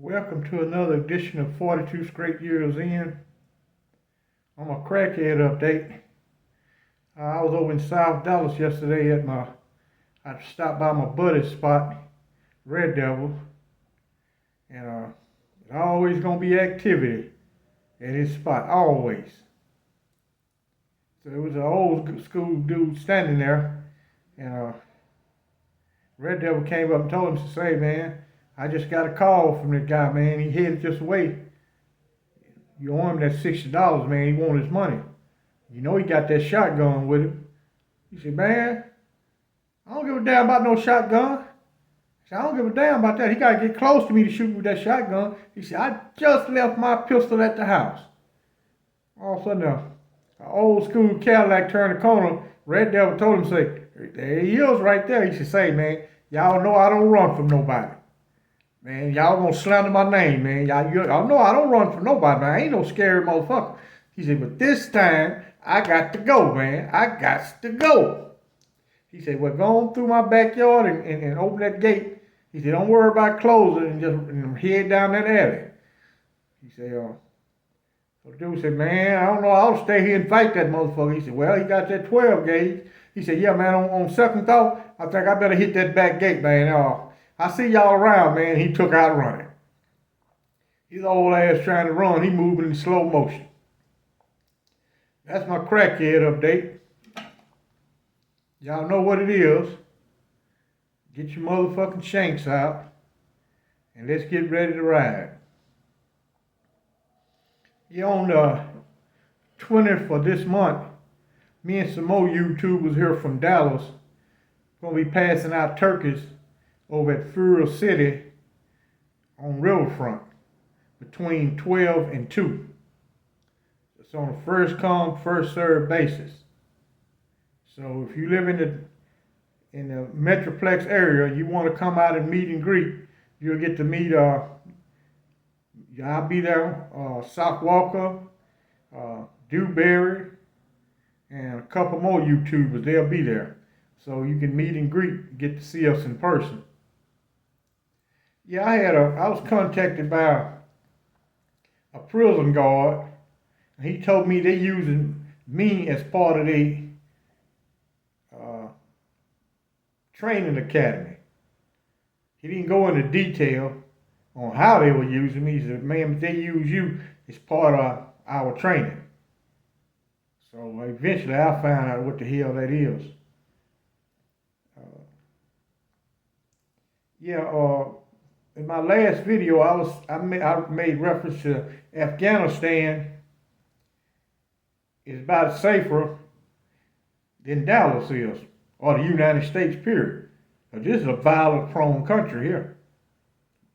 Welcome to another edition of 42 Straight Years In. On my Crackhead update, I was over in South Dallas yesterday I stopped by my buddy's spot, Red Devil, and there's always gonna be activity at his spot, always. So it was an old school dude standing there, and Red Devil came up and told him to say, man, I just got a call from this guy, man. He headed this way. You owe him that $60, man. He wanted his money. You know he got that shotgun with him. He said, man, I don't give a damn about no shotgun. He said, I don't give a damn about that. He got to get close to me to shoot me with that shotgun. He said, I just left my pistol at the house. All of a sudden, an old school Cadillac turned the corner. Red Devil told him, say, there he is right there. He said, say, man, y'all know I don't run from nobody. Man, y'all gonna slander my name, man. Y'all know I don't run from nobody, man. I ain't no scary motherfucker. He said, but this time, I got to go, man. I got to go. He said, well, go on through my backyard and open that gate. He said, don't worry about closing and just head down that alley. He said, so the dude said, man, I don't know. I'll stay here and fight that motherfucker. He said, well, he got that 12 gauge. He said, yeah, man, on second thought, I think I better hit that back gate, man. I see y'all around, man. He took out running. His old ass trying to run. He moving in slow motion. That's my Crackhead update. Y'all know what it is. Get your motherfucking shanks out. And let's get ready to ride. Yeah, on the 20th of this month, me and some more YouTubers here from Dallas going to be passing out turkeys over at Furrow City on Riverfront between 12 and 2. It's on a first come, first served basis. So if you live in the Metroplex area, you want to come out and meet and greet, you'll get to meet, I'll be there, Sock Walker, Dewberry, and a couple more YouTubers, they'll be there. So you can meet and greet, get to see us in person. Yeah, I was contacted by a prison guard, and he told me they using me as part of the training academy. He didn't go into detail on how they were using me. He said, man, if they use you, it's part of our training. So eventually I found out what the hell that is. In my last video, I made reference to Afghanistan is about safer than Dallas is, or the United States, period. Now, this is a violent-prone country here.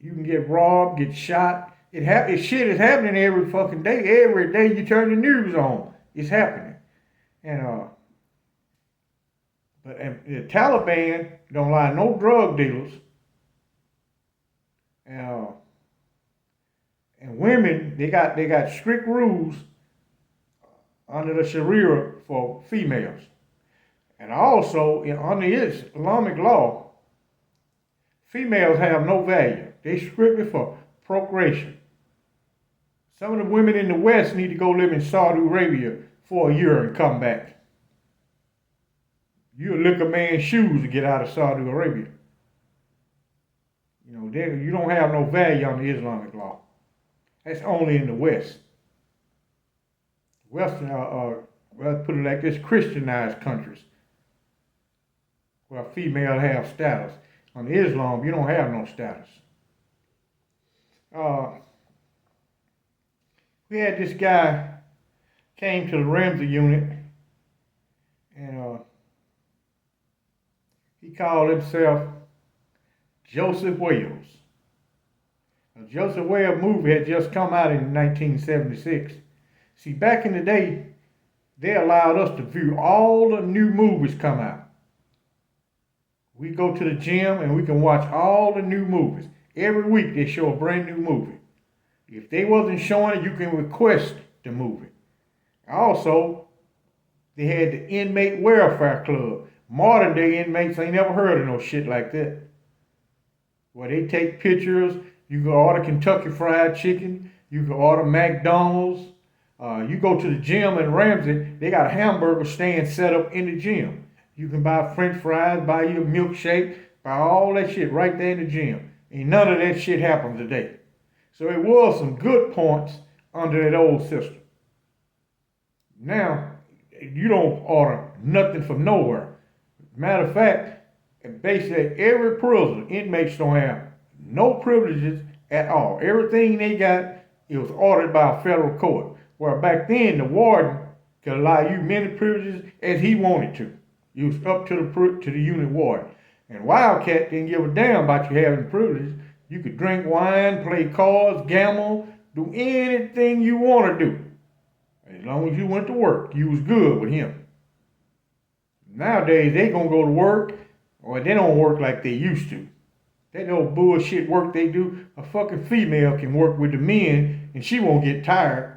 You can get robbed, get shot. Shit is happening every fucking day. Every day you turn the news on, it's happening. And the Taliban don't like no drug dealers. And women, they got strict rules under the Sharia for females. And also, under Islamic law, females have no value. They strictly for procreation. Some of the women in the West need to go live in Saudi Arabia for a year and come back. You'll lick a man's shoes to get out of Saudi Arabia. You know, you don't have no value under Islamic law. That's only in the West. Western, well, put it like this, Christianized countries, where female have status. On Islam, you don't have no status. We had this guy came to the Ramsey unit, and he called himself Joseph Wales. Now, Joseph Wales movie had just come out in 1976. See, back in the day, they allowed us to view all the new movies come out. We go to the gym and we can watch all the new movies. Every week they show a brand new movie. If they wasn't showing it, you can request the movie. Also, they had the Inmate Welfare Club. Modern day inmates ain't never heard of no shit like that. Where they take pictures, You can order Kentucky Fried Chicken. You can order McDonald's. You go to the gym in Ramsey, they got a hamburger stand set up in the gym. You can buy French fries, buy your milkshake, buy all that shit right there in the gym. And none of that shit happens today. So it was some good points under that old system. Now, you don't order nothing from nowhere. Matter of fact, basically every prison, inmates don't have no privileges at all. Everything they got, it was ordered by a federal court. Where back then, the warden could allow you many privileges as he wanted to. It was up to the unit warden. And Wildcat didn't give a damn about you having privileges. You could drink wine, play cards, gamble, do anything you want to do. As long as you went to work, you was good with him. Nowadays, they gonna go to work, or they don't work like they used to. That old bullshit work they do, a fucking female can work with the men, and she won't get tired.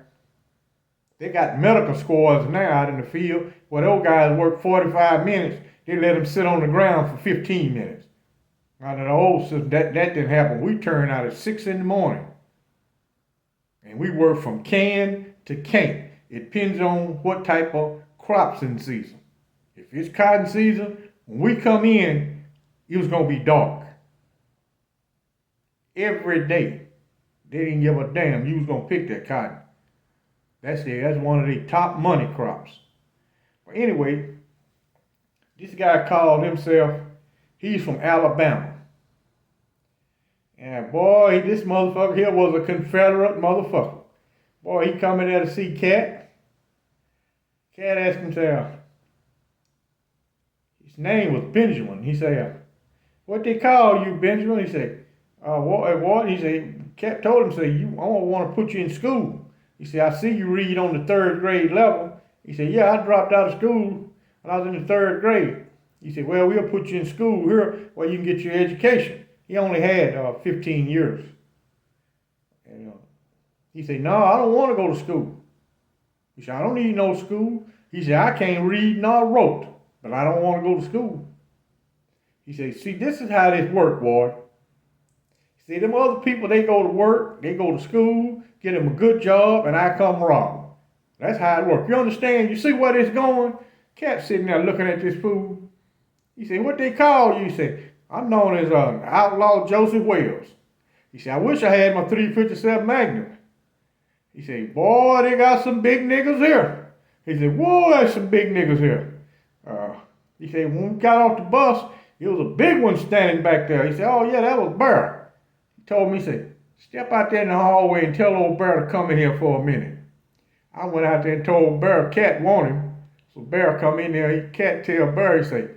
They got medical squads now out in the field where those guys work 45 minutes. They let them sit on the ground for 15 minutes. Out of the old system, that didn't happen. We turned out at 6 in the morning. And we work from can to can't. It depends on what type of crops in season. If it's cotton season, when we come in, it was going to be dark. Every day. They didn't give a damn. You was going to pick that cotton. That's one of the top money crops. But anyway, this guy called himself, he's from Alabama. And boy, this motherfucker here was a Confederate motherfucker. Boy, he coming there to see Cat. Cat asked himself, his name was Benjamin. He said, what they call you, Benjamin? He said, what? He said, Cat told him, say, I want to put you in school. He said, I see you read on the 3rd grade level. He said, yeah, I dropped out of school when I was in the 3rd grade. He said, well, we'll put you in school here where you can get your education. He only had 15 years. And he said, no, I don't want to go to school. He said, I don't need no school. He said, I can't read nor wrote, but I don't want to go to school. He said, see, this is how this works, boy. See, them other people, they go to work, they go to school, get them a good job, and I come rob. That's how it works. You understand? You see where it's going? Cat sitting there looking at this fool. He said, what they call you? He said, I'm known as Outlaw Joseph Wales. He said, I wish I had my 357 Magnum. He said, boy, they got some big niggas here. He said, whoa, there's some big niggas here. He said, when we got off the bus, there was a big one standing back there. He said, oh, yeah, that was Bear. He told me, he said, step out there in the hallway and tell old Bear to come in here for a minute. I went out there and told Bear Cat wanted him. So Bear come in there, Cat tell Bear, he say,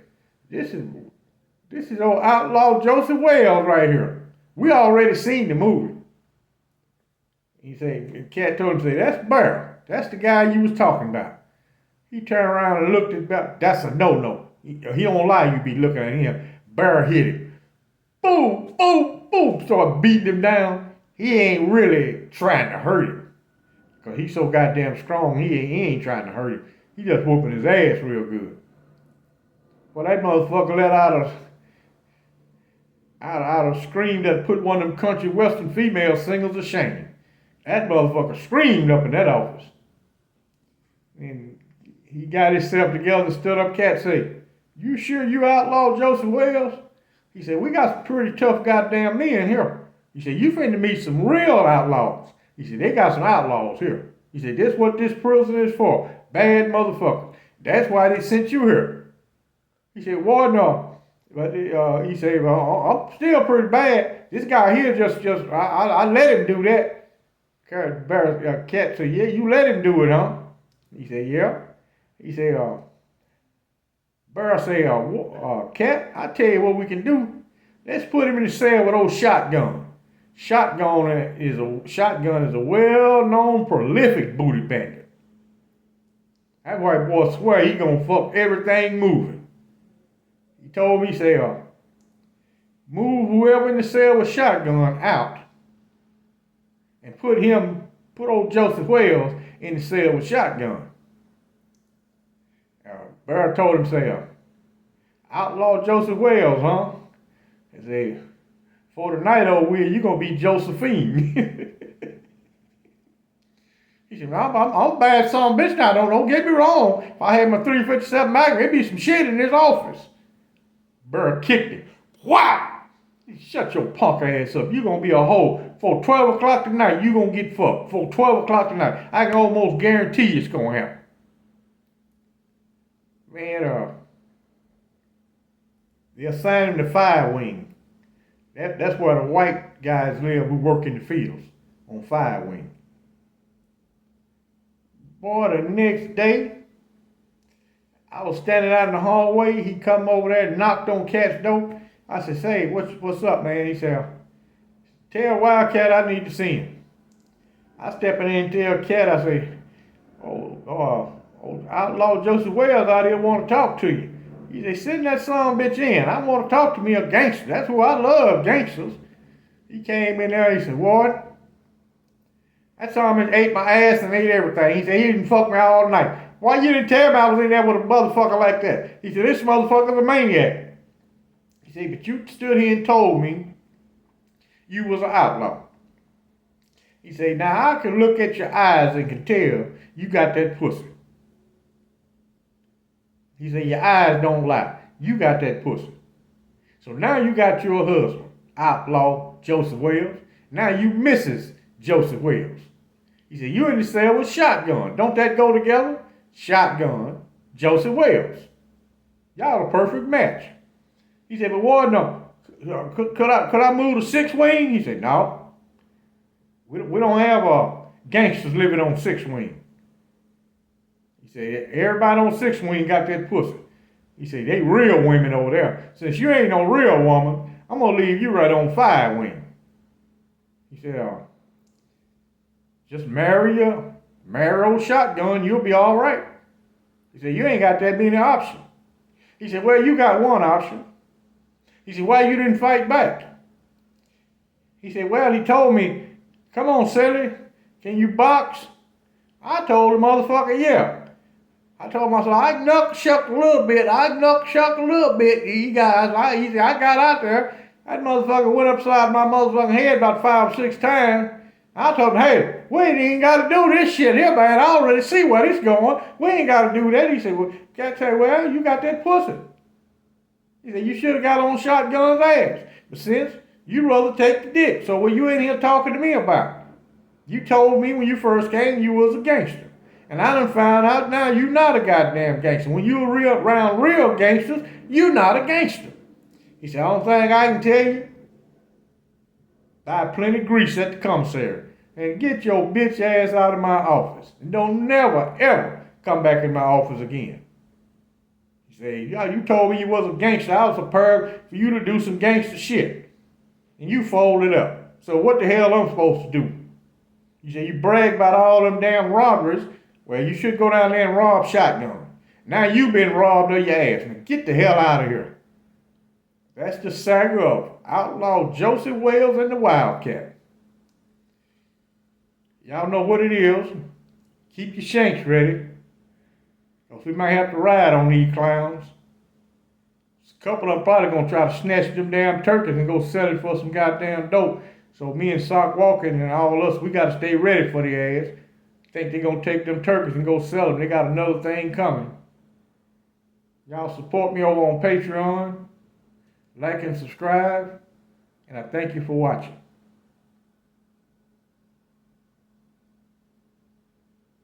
this is old Outlaw Joseph Wales right here. We already seen the movie. He said, Cat told him, say, that's Bear. That's the guy you was talking about. He turned around and looked at Bear. That's a no-no. He don't lie, you be looking at him. Bear hit him. Boom, boom, boom. Started beating him down. He ain't really trying to hurt him. Because he's so goddamn strong, he ain't trying to hurt him. He just whooping his ass real good. Well, that motherfucker let out a scream that put one of them country western female singers to shame. That motherfucker screamed up in that office. And he got himself together and stood up. Cat said, you sure you Outlaw Joseph Wales? He said, we got some pretty tough goddamn men here. He said, you finna meet some real outlaws. He said, they got some outlaws here. He said, this what this prison is for. Bad motherfuckers. That's why they sent you here. He said, well, no. But he said, well, I'm still pretty bad. This guy here I let him do that. Cat said, yeah, you let him do it, huh? He said, yeah. He said, Bear said, Cat, I tell you what we can do. Let's put him in the cell with old Shotgun. Shotgun is a well-known prolific booty bandit. That white boy swear he gonna fuck everything moving. He told me, he said, move whoever in the cell with Shotgun out and put old Joseph Wales in the cell with Shotgun. Bear told him, say, Outlaw Joseph Wales, huh? He said, For the night over with, you going to be Josephine. He said, I'm a bad son of a bitch now. Don't get me wrong. If I had my 357 Magnum, there'd be some shit in this office. Burr kicked him. Wow! Shut your punk ass up. You gonna be a hoe. For 12 o'clock tonight, you gonna get fucked. For 12 o'clock tonight. I can almost guarantee it's gonna happen. Man, they assigned him to Fire Wing. That's where the white guys live who work in the fields. On Fire Wing. Boy, the next day, I was standing out in the hallway. He come over there and knocked on Cat's door. I said, say, what's up, man? He said, tell Wildcat I need to see him. I step in there and tell Cat, I say, Outlaw Joseph Wales out here want to talk to you. He said, send that son of a bitch in. I want to talk to me a gangster. That's who I love, gangsters. He came in there, he said, what? That son of a bitch ate my ass and ate everything. He said, he didn't fuck me all night. Why you didn't tell me I was in there with a motherfucker like that? He said, this motherfucker's a maniac. He said, but you stood here and told me you was an outlaw. He said, now I can look at your eyes and can tell you got that pussy. He said, your eyes don't lie. You got that pussy. So now you got your husband, Outlaw Joseph Wales. Now you Mrs. Joseph Wales. He said, you in the cell with Shotgun. Don't that go together? Shotgun, Joseph Wales. Y'all a perfect match. He said, but Ward, no. Could I move to 6th Wing? He said, no. We don't have gangsters living on 6th Wing. He said, everybody on 6th Wing got that pussy. He said, they real women over there. Since you ain't no real woman, I'm going to leave you right on 5 Wing. He said, just marry old Shotgun, you'll be all right. He said, you ain't got that many options. He said, well, you got one option. He said, why you didn't fight back? He said, well, he told me, come on, Sally, can you box? I told the motherfucker, yeah. I told myself, I knuckle-shucked a little bit. He said, I got out there. That motherfucker went upside my motherfucking head about 5 or 6 times. I told him, hey, we ain't even got to do this shit here, man. I already see where this going. We ain't got to do that. He said, well, Cat said, well, you got that pussy. He said, you should have got on Shotgun's ass. But since you'd rather take the dick. So what you in here talking to me about? You told me when you first came you was a gangster. And I done found out now you not a goddamn gangster. When you around real gangsters, you not a gangster. He said, the only thing I can tell you, buy plenty of grease at the commissary. And get your bitch ass out of my office. And don't never, ever come back in my office again. He said, you told me you was a gangster. I was prepared for you to do some gangster shit. And you folded up. So what the hell I'm supposed to do? He said, you brag about all them damn robberies. Well, you should go down there and rob Shotgun. Now you been robbed of your ass. Now get the hell out of here. That's the saga of Outlaw Joseph Wales and the Wildcat. Y'all know what it is. Keep your shanks ready. Because we might have to ride on these clowns. A couple of them probably going to try to snatch them damn turkeys and go sell it for some goddamn dope. So me and Sock Walking and all of us, we got to stay ready for the ass. Think they're going to take them turkeys and go sell them. They got another thing coming. Y'all support me over on Patreon. Like and subscribe. And I thank you for watching.